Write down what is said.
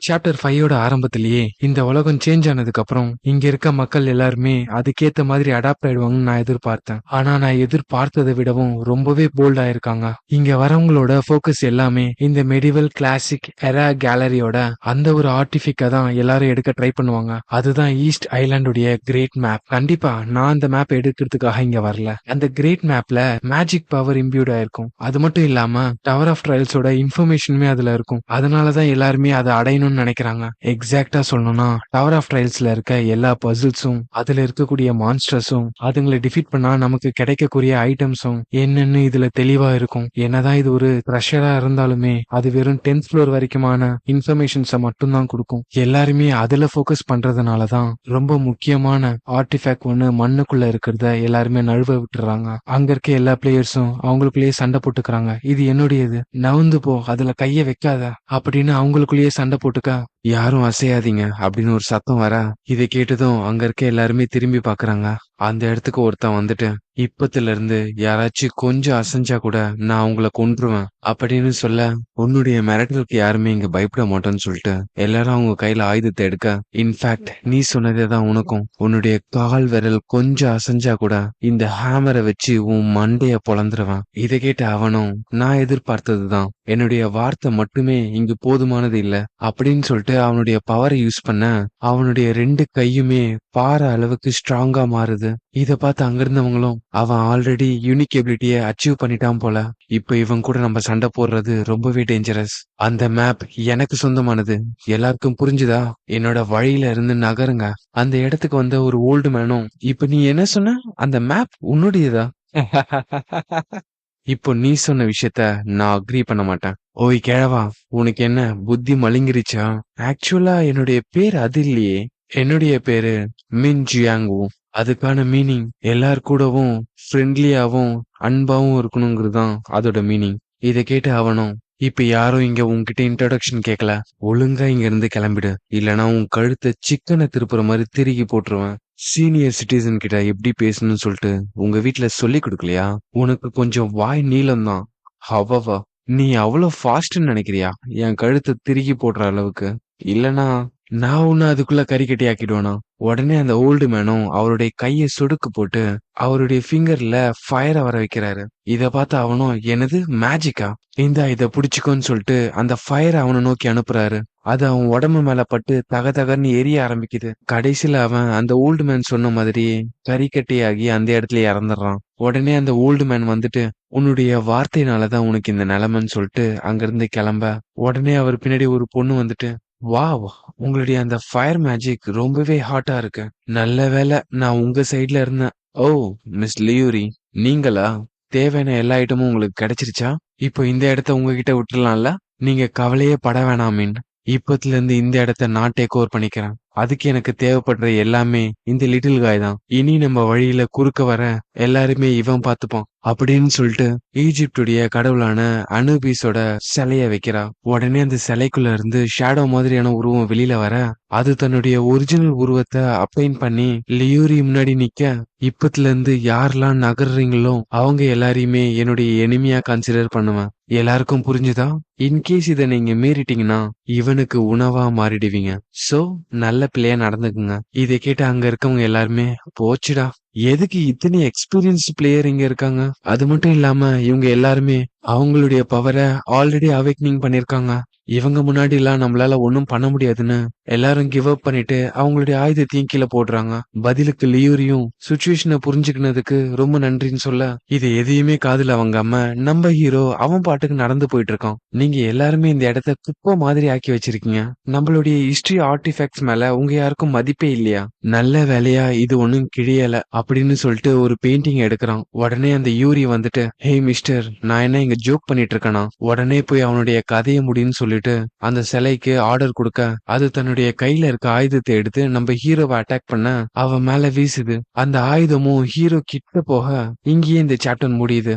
Chapter 5யோட ஆரம்பத்திலேயே இந்த உலகம் சேஞ்ச் ஆனதுக்கு அப்புறம் இங்க இருக்க மக்கள் எல்லாருமே அதுக்கேத்த மாதிரி அடாப்ட் ஆயிடுவாங்கன்னு நான் எதிர்பார்த்தேன். ஆனா நான் எதிர்பார்த்ததை விடவும் ரொம்பவே போல்டா இருக்காங்க. இங்க வரவங்களோட ஃபோக்கஸ் எல்லாமே இந்த மெடிவல் கிளாசிக் எரா கேலரியோட அந்த ஒரு ஆர்டிஃபிக்க தான் எல்லாரும் எடுக்க ட்ரை பண்ணுவாங்க. அதுதான் ஈஸ்ட் ஐலாண்டுடைய கிரேட் மேப். கண்டிப்பா நான் அந்த மேப் எடுக்கிறதுக்காக இங்க வரல. அந்த கிரேட் மேப்ல மேஜிக் பவர் இம்பியூட் ஆயிருக்கும். அது மட்டும் இல்லாம டவர் ஆஃப் ட்ரையல்ஸோட இன்ஃபர்மேஷனுமே அதுல இருக்கும். அதனாலதான் எல்லாருமே அதை அடையணும்னு நினைக்கிறாங்க. எக்ஸாக்டா சொல்லணும்னா டவர் ஆஃப் ட்ரையல்ஸ்ல இருக்க எல்லா பசில்ஸும் அதுல இருக்கக்கூடிய மான்ஸ்டர்ஸும் அதுங்களை டிஃபீட் பண்ணா நமக்கு கிடைக்கக்கூடிய ஐட்டம்ஸும் என்னன்னு இதுல தெளிவா இருக்கும். என்னதான் இது ஒரு ட்ரெஷரா இருந்தாலுமே அது வெறும் 10th ஃப்ளோர் வரைக்குமான இன்ஃபர்மேஷன்ஸை மட்டும்தான் கொடுக்கும். எல்லாருமே அதுல ஃபோக்கஸ் பண்றதுனாலதான் ரொம்ப முக்கியமான ஆர்டிஃபேக்ட் ஒண்ணு மண்ணுக்குள்ள இருக்கிறத எல்லாருமே நழுவ விட்டுறாங்க. அங்க இருக்க எல்லா பிளேயர்ஸும் அவங்களுக்குள்ளேயே சண்டை போட்டுக்கிறாங்க. இது என்னுடையது, நவுந்து போ, அதுல கைய வைக்காத அப்படின்னு அவங்களுக்குள்ளேயே சண்டை போட்டுக்க யாரும் அசையாதீங்க அப்படின்னு ஒரு சத்தம் வர இதை கேட்டதும் அங்க இருக்க எல்லாருமே திரும்பி பாக்குறாங்க. அந்த இடத்துக்கு ஒருத்தன் வந்துட்டு இப்பத்துல இருந்து யாராச்சும் கொஞ்சம் அசைஞ்சா கூட நான் உங்களை கொன்றுவேன் அப்படின்னு சொல்ல, உன்னுடைய மிரட்டலுக்கு யாருமே இங்க பயப்பட மாட்டோம்னு சொல்லிட்டு எல்லாரும் அவங்க கையில ஆயுதத்தை எடுக்க, இன்ஃபேக்ட் நீ சொன்னதே தான் உனக்கும். உன்னுடைய கால் விரல் கொஞ்சம் அசைஞ்சா கூட இந்த ஹேமரை வச்சு உன் மண்டைய பொழந்துருவேன். இதை கேட்ட அவனும் நான் எதிர்பார்த்ததுதான், என்னுடைய வார்த்தை மட்டுமே இங்கு போதுமானது இல்ல அப்படின்னு சொல்லிட்டு அவனுடைய பவரை யூஸ் பண்ண அவனுடைய 2 கையுமே பாறை அளவுக்கு ஸ்ட்ராங்கா மாறுது. இத பார்த்து அங்கிருந்தவங்களும் அவன் ஆல்ரெடி யூனிக் எபிலிட்டியை அச்சீவ் பண்ணிட்டான் போல, இப்ப இவன் கூட நம்ம சண்டை போடுறது ரொம்பவே டேஞ்சரஸ். அந்த மேப் எனக்கு சொந்தமானது, எல்லாருக்கும் புரிஞ்சுதா? என்னோட வழியில இருந்து நகருங்க. அந்த இடத்துக்கு வந்த ஒரு ஓல்டு மேனும், இப்ப நீ என்ன சொன்ன, அந்த மேப் உன்னுடையதா? இப்போ நீ சொன்ன விஷயத்த நான் அக்ரி பண்ண மாட்டேன். ஓய் கிழவா, உனக்கு என்ன புத்தி மழுங்கிருச்சா? ஆக்சுவலா என்னுடைய பேர் அது இல்லையே. என்னுடைய பேரு மின் ஜியாங்கு. அதுக்கான மீனிங் எல்லார் கூடவும் ஃப்ரெண்ட்லியாவும் அன்பாவும் இருக்கணுங்கிறது தான் அதோட மீனிங். இதை கேட்டு அவனும், இப்ப யாரும் இங்க உன்கிட்ட இன்ட்ரோடக்ஷன் கேட்கல, ஒழுங்கா இங்க இருந்து கிளம்பிடு, இல்லனா உன் கழுத்தை சிக்கனை திருப்புற மாதிரி திருகி போட்டுருவேன். சீனியர் சிட்டிசன் கிட்ட எப்படி பேசணும்னு சொல்லிட்டு உங்க வீட்டுல சொல்லி கொடுக்கலையா? உனக்கு கொஞ்சம் வாய் நீளம் தான். ஹவவா, நீ அவ்வளவு ஃபாஸ்ட்னு நினைக்கிறியா என் கழுத்தை திருகி போடுற அளவுக்கு? இல்லனா நான் உன்னை அதுக்குள்ள கறிக்கட்டி ஆக்கிடுவேனா? உடனே அந்த ஓல்டு மேனும் அவருடைய கையை சொடுக்கு போட்டு அவருடைய ஃபிங்கர்ல ஃபயரை வர வைக்கிறாரு. இத பார்த்து அவனும், என்னது மேஜிக்கா, இத புடிச்சுக்கோன்னு சொல்லிட்டு அந்த ஃபயரை அவனை நோக்கி அனுப்புறாரு. அது அவன் உடம்பு மேல பட்டு தக தகன்னு எரிய ஆரம்பிக்குது. கடைசியில அவன் அந்த ஓல்டு மேன் சொன்ன மாதிரியே கறிக்கட்டியாகி அந்த இடத்துல இறந்துடுறான். உடனே அந்த ஓல்டு மேன் வந்துட்டு, உன்னுடைய வார்த்தையினாலதான் உனக்கு இந்த நிலைமைன்னு சொல்லிட்டு அங்கிருந்து கிளம்ப, உடனே அவர் பின்னாடி ஒரு பொண்ணு வந்துட்டு, வாவ், உங்களுடைய அந்த ஃபயர் மேஜிக் ரொம்பவே ஹாட்டா இருக்கு. நல்ல வேளை நான் உங்க சைட்ல இருந்தேன். ஓ மிஸ் லியூரி, நீங்களா? தேவையான எல்லா ஐட்டமும் உங்களுக்கு கிடைச்சிருச்சா? இப்போ இந்த இடத்த உங்ககிட்ட விட்டுறலாம்ல? நீங்க கவலையே பட வேணாம் மீன். இப்பத்துல இருந்து இந்த இடத்த நான் டேக் ஓவர் பண்ணிக்கிறேன். அதுக்கு எனக்கு தேவைப்படுற எல்லாமே இந்த லிட்டில் காய் தான். இனி நம்ம வழியில குறுக்க வர எல்லாருமே இவன் பார்த்துப்பான் அப்படின்னு சொல்லிட்டு ஈஜிப்டுடைய கடவுளான அனுபீஸோட சிலைய வைக்கிறா. உடனே அந்த சிலைக்குள்ள இருந்து ஷேடோ மாதிரியான உருவம் வெளியில வர, அது தன்னுடைய ஒரிஜினல் உருவத்தை அப்ளைன் பண்ணி லியூரி முன்னாடி நிக்க, இப்பத்துல இருந்து யாரெல்லாம் நகர்றீங்களோ அவங்க எல்லாரையுமே என்னுடைய எனிமியா கன்சிடர் பண்ணுவேன். எல்லாருக்கும் புரிஞ்சுதா? இன்கேஸ் இதை நீங்க மீறிட்டீங்கன்னா இவனுக்கு உணவா மாறிடுவீங்க. சோ நல்ல பிள்ளையா நடந்துக்குங்க. இதை கேட்டு அங்க இருக்கவங்க எல்லாருமே, போச்சுடா, எதுக்கு இத்தனை எக்ஸ்பீரியன்ஸ் பிளேயர் இங்க இருக்காங்க? அது மட்டும் இல்லாம இவங்க எல்லாருமே அவங்களுடைய பவரை ஆல்ரெடி அவேக்னிங் பண்ணிருக்காங்க. இவங்க முன்னாடி எல்லாம் நம்மளால ஒன்னும் பண்ண முடியாதுன்னு எல்லாரும் கிவ் அப் பண்ணிட்டு அவங்களுடைய ஆயுதத்தையும் கீழே போடுறாங்க. பதிலுக்கு லியூரியும் சுச்சுவேஷனை புரிஞ்சுக்கினதுக்கு ரொம்ப நன்றின்னு சொல்ல, இது எதையுமே காதுல வாங்காம நம்ம ஹீரோ அவன் பாட்டுக்கு நடந்து போயிட்டு இருக்கான். நீங்க எல்லாருமே இந்த இடத்த குப்பை மாதிரி ஆக்கி வச்சிருக்கீங்க. நம்மளுடைய ஹிஸ்டரி ஆர்டிஃபேக்ட்ஸ் மேல உங்க யாருக்கும் மதிப்பே இல்லையா? நல்ல வேலையா இது ஒண்ணும் கிழியல அப்படின்னு சொல்லிட்டு ஒரு பெயிண்டிங் எடுக்கிறான். உடனே அந்த யூரி வந்துட்டு, ஹே மிஸ்டர், நான் என்ன இங்க ஜோக் பண்ணிட்டு இருக்கேனா? உடனே போய் அவனுடைய கதையை முடின்னு சொல்லிட்டு அந்த சிலைக்கு ஆர்டர் கொடுக்க, அது தன்னுடைய கையில இருக்க ஆயுதத்தை எடுத்து நம்ம ஹீரோவை அட்டாக் பண்ண அவன் மேல வீசுது. அந்த ஆயுதமும் ஹீரோ கிட்ட போக இங்கேயே இந்த சாப்டர் முடியுது.